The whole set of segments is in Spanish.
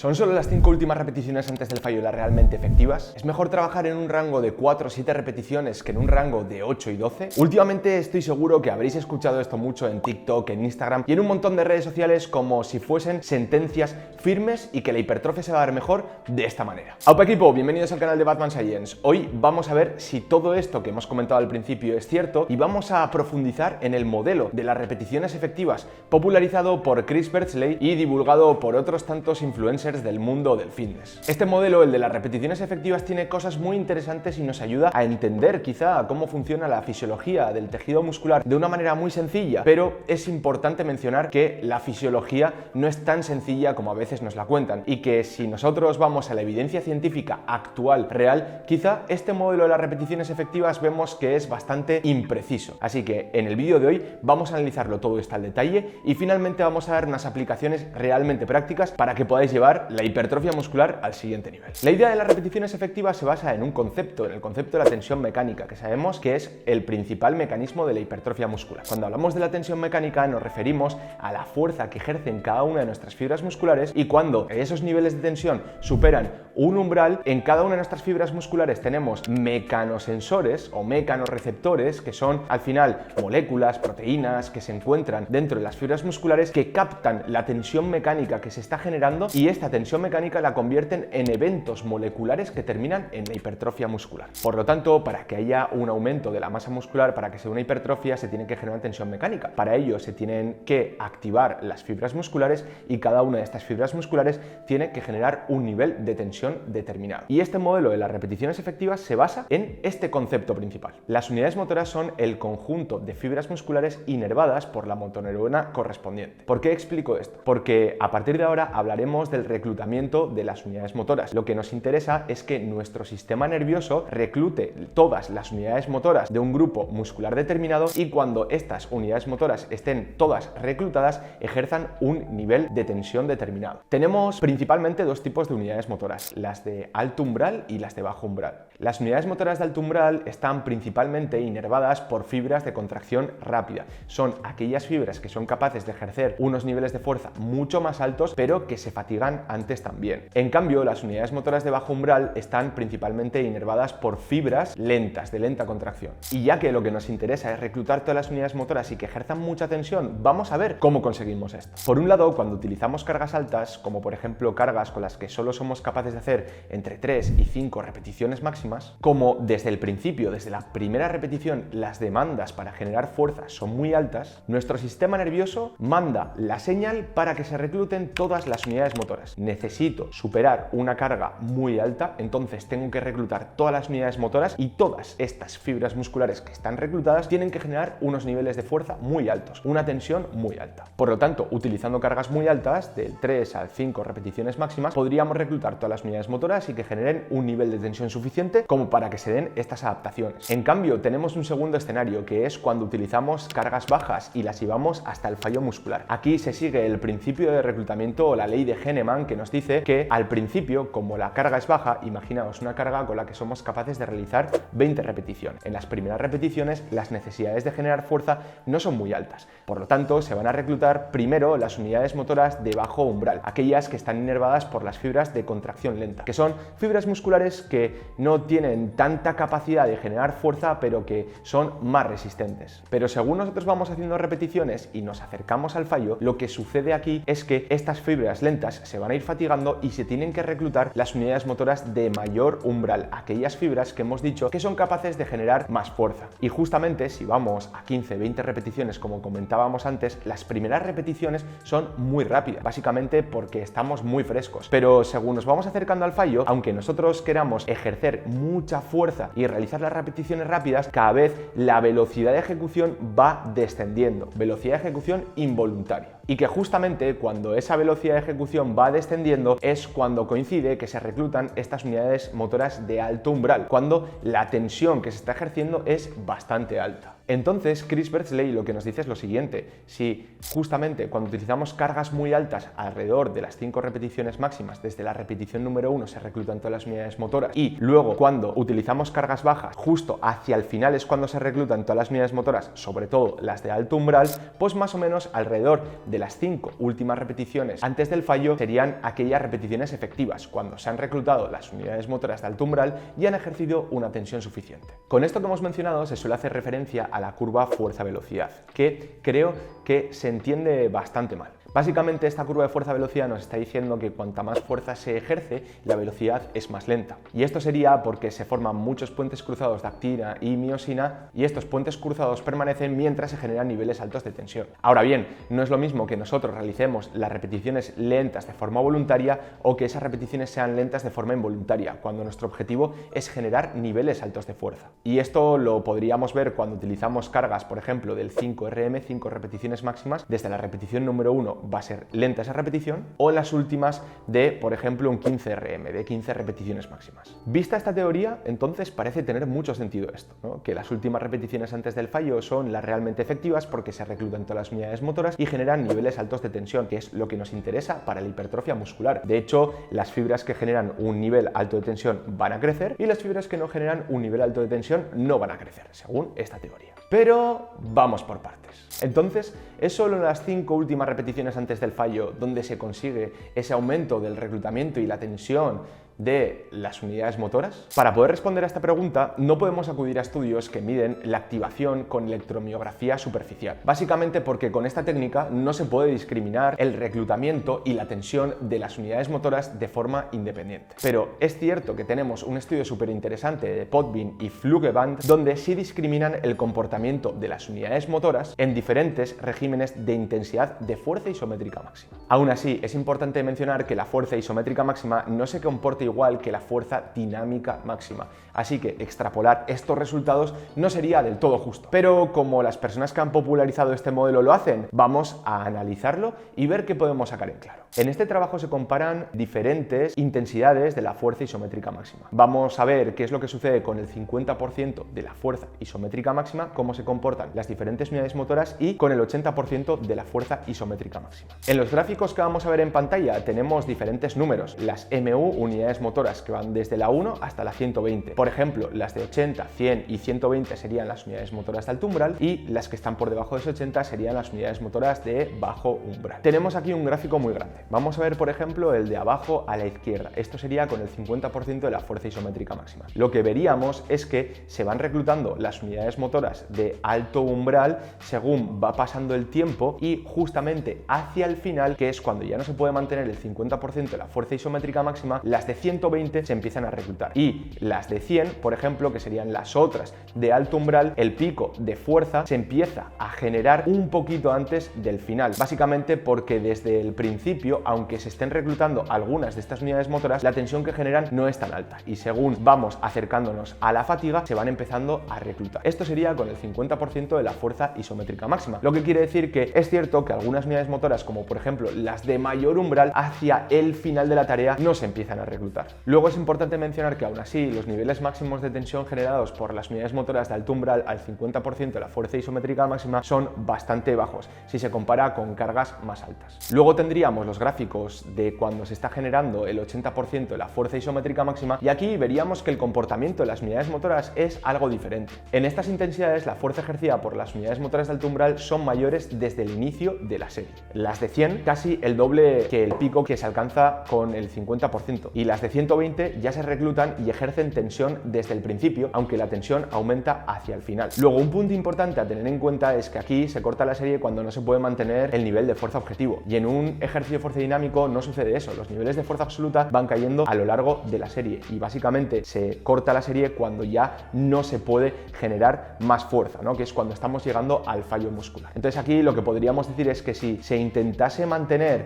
¿Son solo las 5 últimas repeticiones antes del fallo las realmente efectivas? ¿Es mejor trabajar en un rango de 4 o 7 repeticiones que en un rango de 8 y 12? Últimamente estoy seguro que habréis escuchado esto mucho en TikTok, en Instagram y en un montón de redes sociales como si fuesen sentencias firmes y que la hipertrofia se va a dar mejor de esta manera. ¡Aupa equipo! Bienvenidos al canal de Batman Science. Hoy vamos a ver si todo esto que hemos comentado al principio es cierto y vamos a profundizar en el modelo de las repeticiones efectivas popularizado por Chris Birchleigh y divulgado por otros tantos influencers del mundo del fitness. Este modelo, el de las repeticiones efectivas, tiene cosas muy interesantes y nos ayuda a entender quizá cómo funciona la fisiología del tejido muscular de una manera muy sencilla, pero es importante mencionar que la fisiología no es tan sencilla como a veces nos la cuentan y que si nosotros vamos a la evidencia científica actual, real, quizá este modelo de las repeticiones efectivas vemos que es bastante impreciso. Así que en el vídeo de hoy vamos a analizarlo todo esto al detalle y finalmente vamos a dar unas aplicaciones realmente prácticas para que podáis llevar la hipertrofia muscular al siguiente nivel. La idea de las repeticiones efectivas se basa en un concepto, en el concepto de la tensión mecánica, que sabemos que es el principal mecanismo de la hipertrofia muscular. Cuando hablamos de la tensión mecánica nos referimos a la fuerza que ejercen cada una de nuestras fibras musculares y cuando esos niveles de tensión superan un umbral, en cada una de nuestras fibras musculares tenemos mecanosensores o mecanorreceptores, que son al final moléculas, proteínas que se encuentran dentro de las fibras musculares que captan la tensión mecánica que se está generando y esta tensión mecánica la convierten en eventos moleculares que terminan en la hipertrofia muscular. Por lo tanto, para que haya un aumento de la masa muscular, para que sea una hipertrofia, se tiene que generar tensión mecánica. Para ello se tienen que activar las fibras musculares y cada una de estas fibras musculares tiene que generar un nivel de tensión determinado. Y este modelo de las repeticiones efectivas se basa en este concepto principal. Las unidades motoras son el conjunto de fibras musculares inervadas por la motoneurona correspondiente. ¿Por qué explico esto? Porque a partir de ahora hablaremos del reclutamiento de las unidades motoras. Lo que nos interesa es que nuestro sistema nervioso reclute todas las unidades motoras de un grupo muscular determinado y cuando estas unidades motoras estén todas reclutadas ejerzan un nivel de tensión determinado. Tenemos principalmente dos tipos de unidades motoras, las de alto umbral y las de bajo umbral. Las unidades motoras de alto umbral están principalmente inervadas por fibras de contracción rápida. Son aquellas fibras que son capaces de ejercer unos niveles de fuerza mucho más altos pero que se fatigan antes también. En cambio, las unidades motoras de bajo umbral están principalmente inervadas por fibras lentas, de lenta contracción. Y ya que lo que nos interesa es reclutar todas las unidades motoras y que ejerzan mucha tensión, vamos a ver cómo conseguimos esto. Por un lado, cuando utilizamos cargas altas, como por ejemplo cargas con las que solo somos capaces de hacer entre 3 y 5 repeticiones máximas, como desde el principio, desde la primera repetición, las demandas para generar fuerza son muy altas, nuestro sistema nervioso manda la señal para que se recluten todas las unidades motoras. Necesito superar una carga muy alta, entonces tengo que reclutar todas las unidades motoras y todas estas fibras musculares que están reclutadas tienen que generar unos niveles de fuerza muy altos, una tensión muy alta. Por lo tanto, utilizando cargas muy altas, del 3 a 5 repeticiones máximas, podríamos reclutar todas las unidades motoras y que generen un nivel de tensión suficiente como para que se den estas adaptaciones. En cambio, tenemos un segundo escenario que es cuando utilizamos cargas bajas y las llevamos hasta el fallo muscular. Aquí se sigue el principio de reclutamiento o la ley de Henneman que nos dice que al principio, como la carga es baja, imaginaos una carga con la que somos capaces de realizar 20 repeticiones. En las primeras repeticiones las necesidades de generar fuerza no son muy altas, por lo tanto se van a reclutar primero las unidades motoras de bajo umbral, aquellas que están inervadas por las fibras de contracción lenta, que son fibras musculares que no tienen tanta capacidad de generar fuerza pero que son más resistentes. Pero según nosotros vamos haciendo repeticiones y nos acercamos al fallo, lo que sucede aquí es que estas fibras lentas se van a ir fatigando y se tienen que reclutar las unidades motoras de mayor umbral, aquellas fibras que hemos dicho que son capaces de generar más fuerza. Y justamente si vamos a 15-20 repeticiones como comentábamos antes, las primeras repeticiones son muy rápidas, básicamente porque estamos muy frescos. Pero según nos vamos acercando al fallo, aunque nosotros queramos ejercer mucha fuerza y realizar las repeticiones rápidas, cada vez la velocidad de ejecución va descendiendo, velocidad de ejecución involuntaria. Y que justamente cuando esa velocidad de ejecución va descendiendo es cuando coincide que se reclutan estas unidades motoras de alto umbral, cuando la tensión que se está ejerciendo es bastante alta. Entonces, Chris Birchleigh lo que nos dice es lo siguiente: si justamente cuando utilizamos cargas muy altas alrededor de las 5 repeticiones máximas, desde la repetición número 1 se reclutan todas las unidades motoras, y luego cuando utilizamos cargas bajas, justo hacia el final es cuando se reclutan todas las unidades motoras, sobre todo las de alto umbral, pues más o menos alrededor de las 5 últimas repeticiones antes del fallo serían aquellas repeticiones efectivas, cuando se han reclutado las unidades motoras de alto umbral y han ejercido una tensión suficiente. Con esto que hemos mencionado se suele hacer referencia a la curva fuerza-velocidad, que creo que se entiende bastante mal. Básicamente esta curva de fuerza-velocidad nos está diciendo que cuanta más fuerza se ejerce, la velocidad es más lenta. Y esto sería porque se forman muchos puentes cruzados de actina y miosina y estos puentes cruzados permanecen mientras se generan niveles altos de tensión. Ahora bien, no es lo mismo que nosotros realicemos las repeticiones lentas de forma voluntaria o que esas repeticiones sean lentas de forma involuntaria, cuando nuestro objetivo es generar niveles altos de fuerza. Y esto lo podríamos ver cuando utilizamos cargas, por ejemplo, del 5RM, 5 repeticiones máximas. Desde la repetición número 1 va a ser lenta esa repetición, o en las últimas de, por ejemplo, un 15RM, de 15 repeticiones máximas. Vista esta teoría, entonces parece tener mucho sentido esto, ¿no? Que las últimas repeticiones antes del fallo son las realmente efectivas porque se reclutan todas las unidades motoras y generan niveles altos de tensión, que es lo que nos interesa para la hipertrofia muscular. De hecho, las fibras que generan un nivel alto de tensión van a crecer y las fibras que no generan un nivel alto de tensión no van a crecer, según esta teoría. Pero vamos por partes. Entonces, ¿es solo en las 5 últimas repeticiones antes del fallo donde se consigue ese aumento del reclutamiento y la tensión de las unidades motoras? Para poder responder a esta pregunta, no podemos acudir a estudios que miden la activación con electromiografía superficial. Básicamente porque con esta técnica no se puede discriminar el reclutamiento y la tensión de las unidades motoras de forma independiente. Pero es cierto que tenemos un estudio súper interesante de Potvin y Flugeband donde sí discriminan el comportamiento de las unidades motoras en diferentes regímenes de intensidad de fuerza isométrica máxima. Aún así, es importante mencionar que la fuerza isométrica máxima no se comporta igual que la fuerza dinámica máxima. Así que extrapolar estos resultados no sería del todo justo. Pero como las personas que han popularizado este modelo lo hacen, vamos a analizarlo y ver qué podemos sacar en claro. En este trabajo se comparan diferentes intensidades de la fuerza isométrica máxima. Vamos a ver qué es lo que sucede con el 50% de la fuerza isométrica máxima, cómo se comportan las diferentes unidades motoras y con el 80% de la fuerza isométrica máxima. En los gráficos que vamos a ver en pantalla tenemos diferentes números, las MU, unidades motoras, que van desde la 1 hasta la 120. Por ejemplo, las de 80, 100 y 120 serían las unidades motoras de alto umbral y las que están por debajo de ese 80 serían las unidades motoras de bajo umbral. Tenemos aquí un gráfico muy grande. Vamos a ver, por ejemplo, el de abajo a la izquierda. Esto sería con el 50% de la fuerza isométrica máxima. Lo que veríamos es que se van reclutando las unidades motoras de alto umbral según va pasando el tiempo y justamente hacia el final, que es cuando ya no se puede mantener el 50% de la fuerza isométrica máxima, las de 120 se empiezan a reclutar y las de 100, por ejemplo, que serían las otras de alto umbral, el pico de fuerza se empieza a generar un poquito antes del final, básicamente porque desde el principio, aunque se estén reclutando algunas de estas unidades motoras, la tensión que generan no es tan alta y según vamos acercándonos a la fatiga se van empezando a reclutar. Esto sería con el 50% de la fuerza isométrica máxima, lo que quiere decir que es cierto que algunas unidades motoras, como por ejemplo las de mayor umbral, hacia el final de la tarea no se empiezan a reclutar. Luego es importante mencionar que aún así los niveles máximos de tensión generados por las unidades motoras de alto umbral al 50% de la fuerza isométrica máxima son bastante bajos si se compara con cargas más altas. Luego tendríamos los gráficos de cuando se está generando el 80% de la fuerza isométrica máxima y aquí veríamos que el comportamiento de las unidades motoras es algo diferente. En estas intensidades la fuerza ejercida por las unidades motoras de alto umbral son mayores desde el inicio de la serie. Las de 100 casi el doble que el pico que se alcanza con el 50% y las de 120 ya se reclutan y ejercen tensión desde el principio, aunque la tensión aumenta hacia el final. Luego, un punto importante a tener en cuenta es que aquí se corta la serie cuando no se puede mantener el nivel de fuerza objetivo y en un ejercicio de fuerza dinámico no sucede eso, los niveles de fuerza absoluta van cayendo a lo largo de la serie y básicamente se corta la serie cuando ya no se puede generar más fuerza, ¿no? Que es cuando estamos llegando al fallo muscular. Entonces aquí lo que podríamos decir es que si se intentase mantener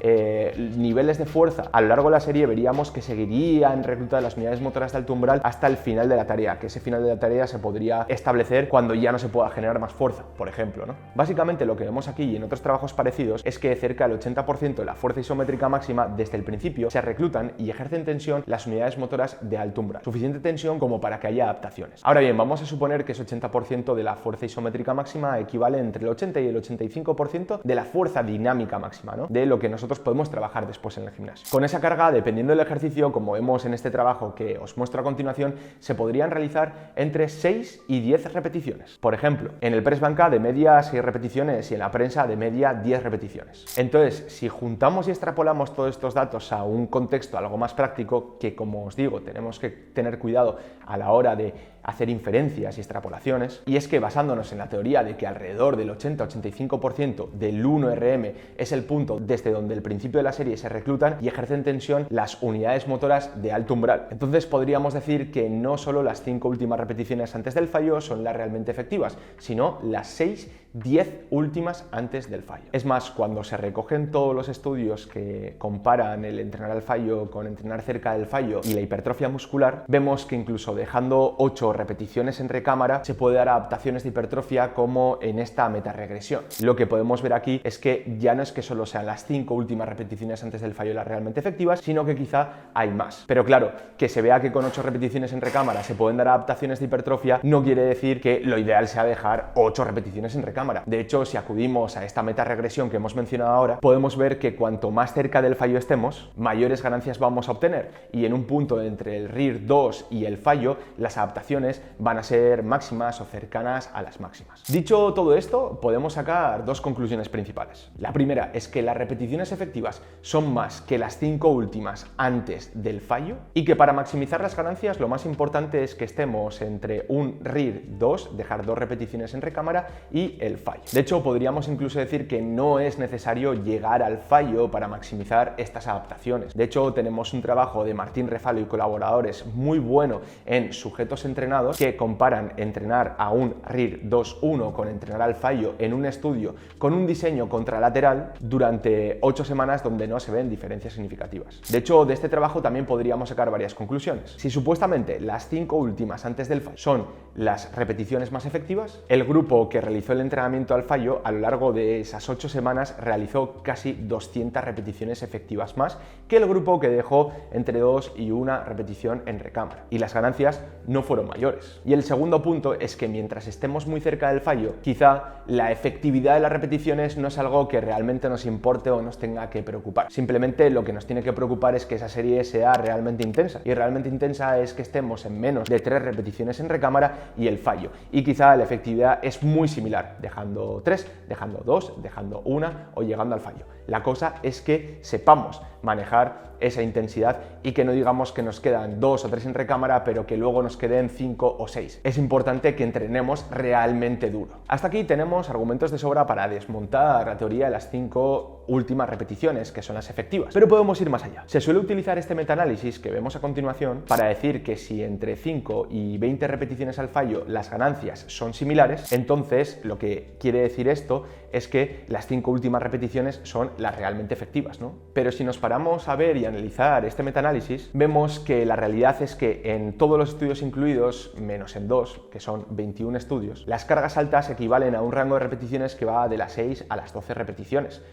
niveles de fuerza a lo largo de la serie, veríamos que seguirían reclutadas las unidades motoras de alto umbral hasta el final de la tarea, que ese final de la tarea se podría establecer cuando ya no se pueda generar más fuerza, por ejemplo, ¿no? Básicamente lo que vemos aquí y en otros trabajos parecidos es que cerca del 80% de la fuerza isométrica máxima desde el principio se reclutan y ejercen tensión las unidades motoras de alto umbral, suficiente tensión como para que haya adaptaciones. Ahora bien, vamos a suponer que ese 80% de la fuerza isométrica máxima equivale entre el 80 y el 85% de la fuerza dinámica máxima, ¿no? De lo que nosotros podemos trabajar después en el gimnasio. Con esa carga, dependiendo del ejercicio, como vemos en este trabajo que os muestro a continuación, se podrían realizar entre 6 y 10 repeticiones. Por ejemplo, en el press banca de media 6 repeticiones y en la prensa de media 10 repeticiones. Entonces, si juntamos y extrapolamos todos estos datos a un contexto algo más práctico, que como os digo, tenemos que tener cuidado a la hora de hacer inferencias y extrapolaciones, y es que basándonos en la teoría de que alrededor del 80-85% del 1RM es el punto desde donde el principio de la serie se reclutan y ejercen tensión las unidades motoras de alto umbral. Entonces podríamos decir que no solo las 5 últimas repeticiones antes del fallo son las realmente efectivas, sino las 6-10 últimas antes del fallo. Es más, cuando se recogen todos los estudios que comparan el entrenar al fallo con entrenar cerca del fallo y la hipertrofia muscular, vemos que incluso dejando 8 repeticiones en recámara se puede dar adaptaciones de hipertrofia como en esta metaregresión. Lo que podemos ver aquí es que ya no es que solo sean las 5 últimas repeticiones antes del fallo las realmente efectivas, sino que quizá hay más. Pero claro, que se vea que con 8 repeticiones en recámara se pueden dar adaptaciones de hipertrofia no quiere decir que lo ideal sea dejar 8 repeticiones en recámara. De hecho, si acudimos a esta metaregresión que hemos mencionado ahora, podemos ver que cuanto más cerca del fallo estemos, mayores ganancias vamos a obtener, y en un punto entre el RIR 2 y el fallo, las adaptaciones van a ser máximas o cercanas a las máximas. Dicho todo esto, podemos sacar dos conclusiones principales. La primera es que las repeticiones efectivas son más que las 5 últimas antes del fallo, y que para maximizar las ganancias lo más importante es que estemos entre un RIR 2, dejar 2 repeticiones en recámara, y el fallo. De hecho, podríamos incluso decir que no es necesario llegar al fallo para maximizar estas adaptaciones. De hecho, tenemos un trabajo de Martín Refalo y colaboradores muy bueno en sujetos entrenados que comparan entrenar a un RIR 2-1 con entrenar al fallo en un estudio con un diseño contralateral durante 8 semanas donde no se ven diferencias significativas. De hecho, de este trabajo también podríamos sacar varias conclusiones. Si supuestamente las 5 últimas antes del fallo son las repeticiones más efectivas, el grupo que realizó el entrenamiento al fallo a lo largo de esas 8 semanas realizó casi 200 repeticiones efectivas más que el grupo que dejó entre 2 y 1 repetición en recámara, y las ganancias no fueron mayores. Y el segundo punto es que mientras estemos muy cerca del fallo, quizá la efectividad de las repeticiones no es algo que realmente nos importe o nos tenga que preocupar. Simplemente lo que nos tiene que preocupar es que esa serie sea realmente intensa, y realmente intensa es que estemos en menos de 3 repeticiones en recámara y el fallo, y quizá la efectividad es muy similar, dejando 3, dejando 2, dejando 1 o llegando al fallo. La cosa es que sepamos manejar esa intensidad y que no digamos que nos quedan 2 o 3 en recámara, pero que luego nos queden 5 o 6. Es importante que entrenemos realmente duro. Hasta aquí tenemos argumentos de sobra para desmontar la teoría de las 5 últimas repeticiones, que son las efectivas. Pero podemos ir más allá. Se suele utilizar este metaanálisis que vemos a continuación para decir que si entre 5 y 20 repeticiones al fallo las ganancias son similares, entonces lo que quiere decir esto es que las 5 últimas repeticiones son las realmente efectivas, ¿no? Pero si nos paramos a ver y analizar este metaanálisis, vemos que la realidad es que en todos los estudios incluidos, menos en 2, que son 21 estudios, las cargas altas equivalen a un rango de repeticiones que va de las 6 a las 12 repeticiones.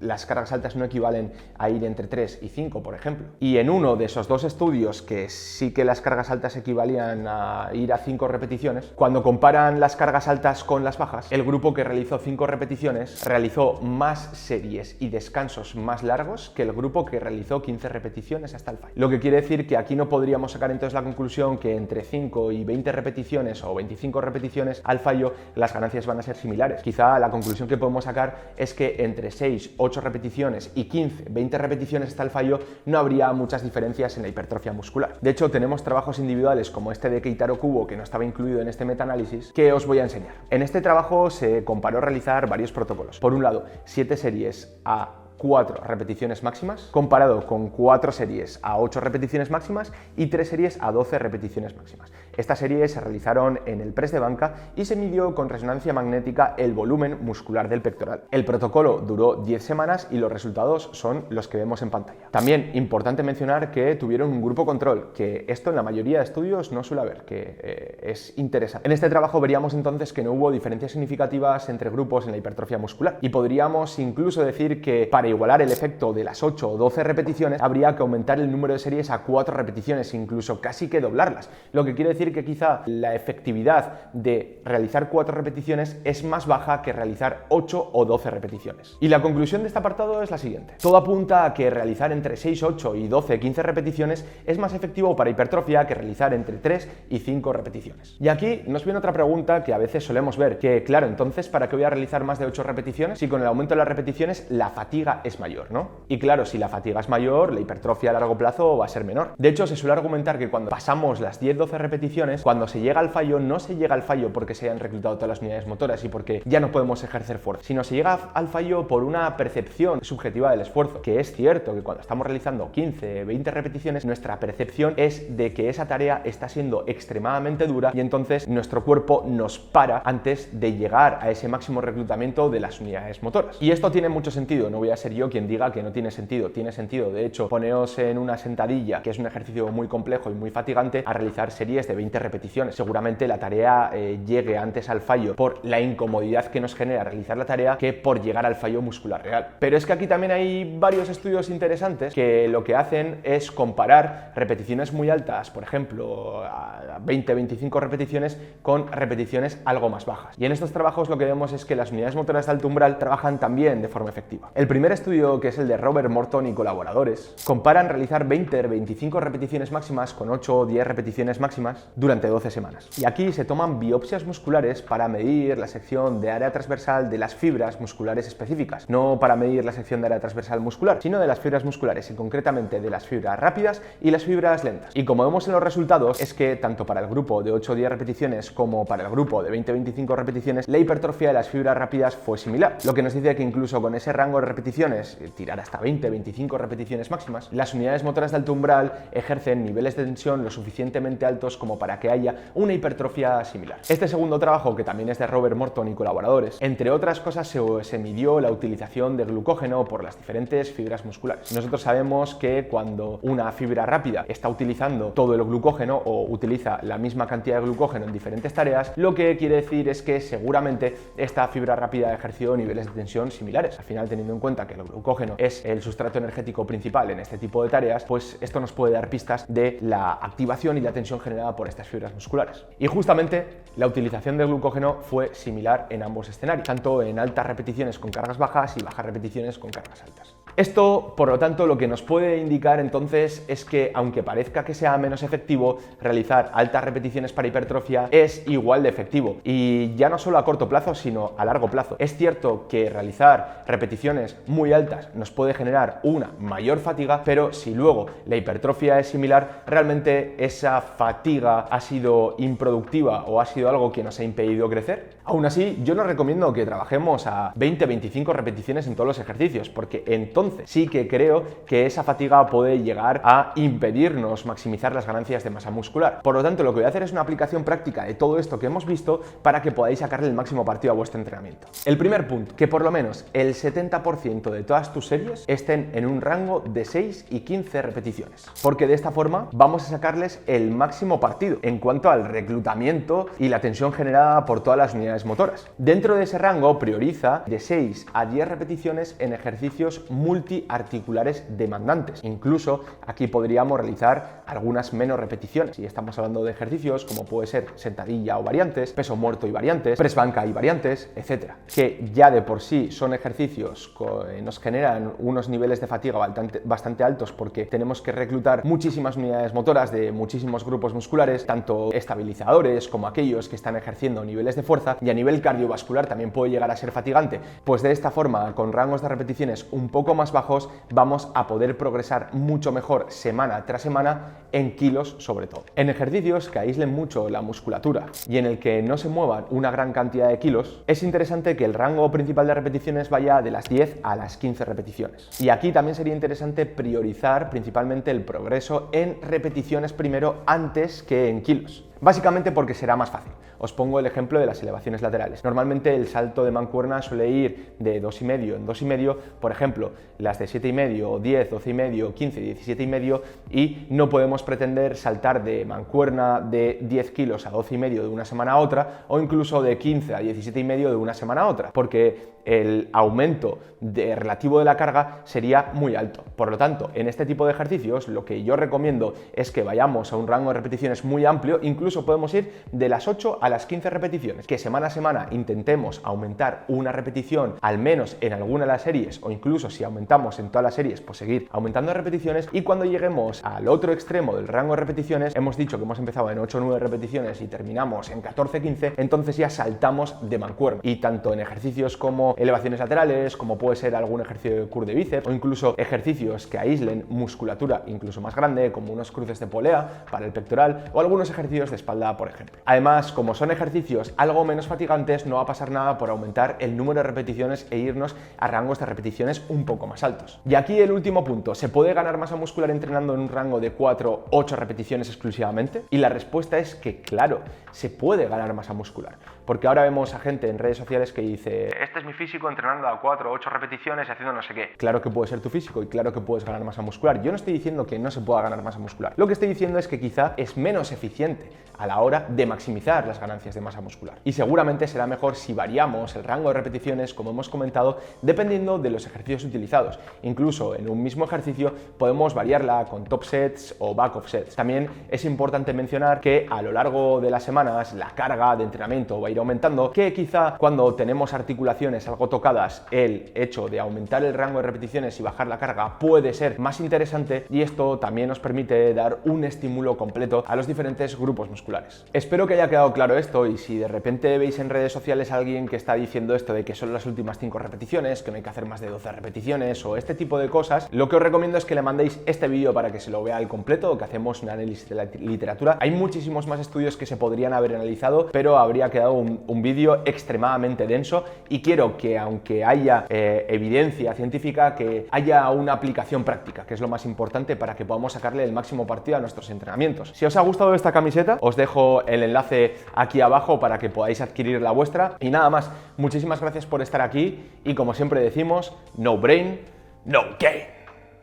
Las cargas altas no equivalen a ir entre 3 y 5, por ejemplo. Y en uno de esos 2 estudios que sí que las cargas altas equivalían a ir a 5 repeticiones, cuando comparan las cargas altas con las bajas, el grupo que realizó 5 repeticiones realizó más series y descansos más largos que el grupo que realizó 15 repeticiones hasta el fallo. Lo que quiere decir que aquí no podríamos sacar entonces la conclusión que entre 5 y 20 repeticiones o 25 repeticiones al fallo las ganancias van a ser similares. Quizá la conclusión que podemos sacar es que entre 6, 8 repeticiones y 15, 20 repeticiones hasta el fallo no habría muchas diferencias en la hipertrofia muscular. De hecho, tenemos trabajos individuales como este de Keitaro Kubo, que no estaba incluido en este metaanálisis, que os voy a enseñar. En este trabajo se comparó realizar varios protocolos. Por un lado, 7 series a 4 repeticiones máximas, comparado con 4 series a 8 repeticiones máximas y 3 series a 12 repeticiones máximas. Estas series se realizaron en el press de banca y se midió con resonancia magnética el volumen muscular del pectoral. El protocolo duró 10 semanas y los resultados son los que vemos en pantalla. También importante mencionar que tuvieron un grupo control, que esto en la mayoría de estudios no suele haber, que es interesante. En este trabajo veríamos entonces que no hubo diferencias significativas entre grupos en la hipertrofia muscular, y podríamos incluso decir que para igualar el efecto de las 8 o 12 repeticiones, habría que aumentar el número de series a 4 repeticiones, incluso casi que doblarlas, lo que quiere decir que quizá la efectividad de realizar 4 repeticiones es más baja que realizar 8 o 12 repeticiones. Y la conclusión de este apartado es la siguiente: todo apunta a que realizar entre 6, 8 y 12, 15 repeticiones es más efectivo para hipertrofia que realizar entre 3 y 5 repeticiones. Y aquí nos viene otra pregunta que a veces solemos ver, que claro, entonces ¿para qué voy a realizar más de 8 repeticiones si con el aumento de las repeticiones la fatiga es mayor, ¿no? Y claro, si la fatiga es mayor, la hipertrofia a largo plazo va a ser menor. De hecho, se suele argumentar que cuando pasamos las 10-12 repeticiones, cuando se llega al fallo, no se llega al fallo porque se hayan reclutado todas las unidades motoras y porque ya no podemos ejercer fuerza, sino se llega al fallo por una percepción subjetiva del esfuerzo, que es cierto que cuando estamos realizando 15, 20 repeticiones, nuestra percepción es de que esa tarea está siendo extremadamente dura y entonces nuestro cuerpo nos para antes de llegar a ese máximo reclutamiento de las unidades motoras. Y esto tiene mucho sentido, no voy a ser yo quien diga que no tiene sentido, de hecho, poneos en una sentadilla, que es un ejercicio muy complejo y muy fatigante, a realizar series de 20 repeticiones. Seguramente la tarea llegue antes al fallo por la incomodidad que nos genera realizar la tarea que por llegar al fallo muscular real. Pero es que aquí también hay varios estudios interesantes que lo que hacen es comparar repeticiones muy altas, por ejemplo, a 20-25 repeticiones, con repeticiones algo más bajas. Y en estos trabajos lo que vemos es que las unidades motoras de alto umbral trabajan también de forma efectiva. El primer estudio, que es el de Robert Morton y colaboradores, comparan realizar 20-25 repeticiones máximas con 8 o 10 repeticiones máximas durante 12 semanas. Y aquí se toman biopsias musculares para medir la sección de área transversal de las fibras musculares específicas, no para medir la sección de área transversal muscular, sino de las fibras musculares y concretamente de las fibras rápidas y las fibras lentas. Y como vemos en los resultados, es que tanto para el grupo de 8 o 10 repeticiones como para el grupo de 20-25 repeticiones, la hipertrofia de las fibras rápidas fue similar, lo que nos dice que incluso con ese rango de repeticiones, tirar hasta 20-25 repeticiones máximas, las unidades motoras de alto umbral ejercen niveles de tensión lo suficientemente altos como para que haya una hipertrofia similar. Este segundo trabajo, que también es de Robert Morton y colaboradores, entre otras cosas se midió la utilización de glucógeno por las diferentes fibras musculares. Nosotros sabemos que cuando una fibra rápida está utilizando todo el glucógeno o utiliza la misma cantidad de glucógeno en diferentes tareas, lo que quiere decir es que seguramente esta fibra rápida ha ejercido niveles de tensión similares. Al final, teniendo en cuenta que el glucógeno es el sustrato energético principal en este tipo de tareas, pues esto nos puede dar pistas de la activación y la tensión generada por estas fibras musculares. Y justamente la utilización del glucógeno fue similar en ambos escenarios, tanto en altas repeticiones con cargas bajas y bajas repeticiones con cargas altas. Esto, por lo tanto, lo que nos puede indicar entonces es que, aunque parezca que sea menos efectivo, realizar altas repeticiones para hipertrofia es igual de efectivo, y ya no solo a corto plazo, sino a largo plazo. Es cierto que realizar repeticiones muy altas nos puede generar una mayor fatiga, pero si luego la hipertrofia es similar, realmente esa fatiga ha sido improductiva o ha sido algo que nos ha impedido crecer. Aún así, yo no recomiendo que trabajemos a 20-25 repeticiones en todos los ejercicios, porque entonces sí que creo que esa fatiga puede llegar a impedirnos maximizar las ganancias de masa muscular. Por lo tanto, lo que voy a hacer es una aplicación práctica de todo esto que hemos visto para que podáis sacarle el máximo partido a vuestro entrenamiento. El primer punto, que por lo menos el 70% de todas tus series estén en un rango de 6 y 15 repeticiones, porque de esta forma vamos a sacarles el máximo partido en cuanto al reclutamiento y la tensión generada por todas las unidades motoras. Dentro de ese rango, prioriza de 6 a 10 repeticiones en ejercicios multiarticulares demandantes. Incluso aquí podríamos realizar algunas menos repeticiones, si estamos hablando de ejercicios como puede ser sentadilla o variantes, peso muerto y variantes, press banca y variantes, etcétera, que ya de por sí son ejercicios que nos generan unos niveles de fatiga bastante altos, porque tenemos que reclutar muchísimas unidades motoras de muchísimos grupos musculares, tanto estabilizadores como aquellos que están ejerciendo niveles de fuerza, y a nivel cardiovascular también puede llegar a ser fatigante. Pues de esta forma, con rangos de repeticiones un poco más bajos, vamos a poder progresar mucho mejor semana tras semana en kilos, sobre todo. En ejercicios que aíslen mucho la musculatura y en el que no se muevan una gran cantidad de kilos, es interesante que el rango principal de repeticiones vaya de las 10 a las 15 repeticiones. Y aquí también sería interesante priorizar principalmente el progreso en repeticiones primero antes que en kilos. Básicamente porque será más fácil. Os pongo el ejemplo de las elevaciones laterales. Normalmente el salto de mancuerna suele ir de 2,5 en 2,5, por ejemplo, las de 7,5, 10, 12,5, 15, 17,5, y no podemos pretender saltar de mancuerna de 10 kilos a 12,5 de una semana a otra, o incluso de 15 a 17,5 de una semana a otra, porque el aumento relativo de la carga sería muy alto. Por lo tanto, en este tipo de ejercicios lo que yo recomiendo es que vayamos a un rango de repeticiones muy amplio, incluso podemos ir de las 8 a las 15 repeticiones, que semana a semana intentemos aumentar una repetición al menos en alguna de las series, o incluso si aumentamos en todas las series, pues seguir aumentando repeticiones, y cuando lleguemos al otro extremo del rango de repeticiones, hemos dicho que hemos empezado en 8 o 9 repeticiones y terminamos en 14-15, entonces ya saltamos de mancuerna, y tanto en ejercicios como elevaciones laterales, como puede ser algún ejercicio de curl de bíceps, o incluso ejercicios que aíslen musculatura incluso más grande, como unos cruces de polea para el pectoral, o algunos ejercicios de espalda, por ejemplo. Además, como son ejercicios algo menos fatigantes, no va a pasar nada por aumentar el número de repeticiones e irnos a rangos de repeticiones un poco más altos. Y aquí el último punto: ¿se puede ganar masa muscular entrenando en un rango de 4-8 repeticiones exclusivamente? Y la respuesta es que claro, se puede ganar masa muscular, porque ahora vemos a gente en redes sociales que dice: este es mi físico entrenando a 4 o 8 repeticiones y haciendo no sé qué. Claro que puede ser tu físico y claro que puedes ganar masa muscular. Yo no estoy diciendo que no se pueda ganar masa muscular. Lo que estoy diciendo es que quizá es menos eficiente a la hora de maximizar las ganancias de masa muscular. Y seguramente será mejor si variamos el rango de repeticiones, como hemos comentado, dependiendo de los ejercicios utilizados. Incluso en un mismo ejercicio podemos variarla con top sets o back of sets. También es importante mencionar que a lo largo de las semanas la carga de entrenamiento va a ir aumentando, que quizá cuando tenemos articulaciones algo tocadas, el hecho de aumentar el rango de repeticiones y bajar la carga puede ser más interesante, y esto también nos permite dar un estímulo completo a los diferentes grupos musculares. Espero que haya quedado claro esto, y si de repente veis en redes sociales a alguien que está diciendo esto de que son las últimas 5 repeticiones, que no hay que hacer más de 12 repeticiones o este tipo de cosas, lo que os recomiendo es que le mandéis este vídeo para que se lo vea al completo, que hacemos un análisis de la literatura. Hay muchísimos más estudios que se podrían haber analizado, pero habría quedado un vídeo extremadamente denso, y quiero que, aunque haya evidencia científica, que haya una aplicación práctica, que es lo más importante para que podamos sacarle el máximo partido a nuestros entrenamientos. Si os ha gustado esta camiseta, os dejo el enlace aquí abajo para que podáis adquirir la vuestra. Y nada más, muchísimas gracias por estar aquí, y como siempre decimos, no brain, no gain.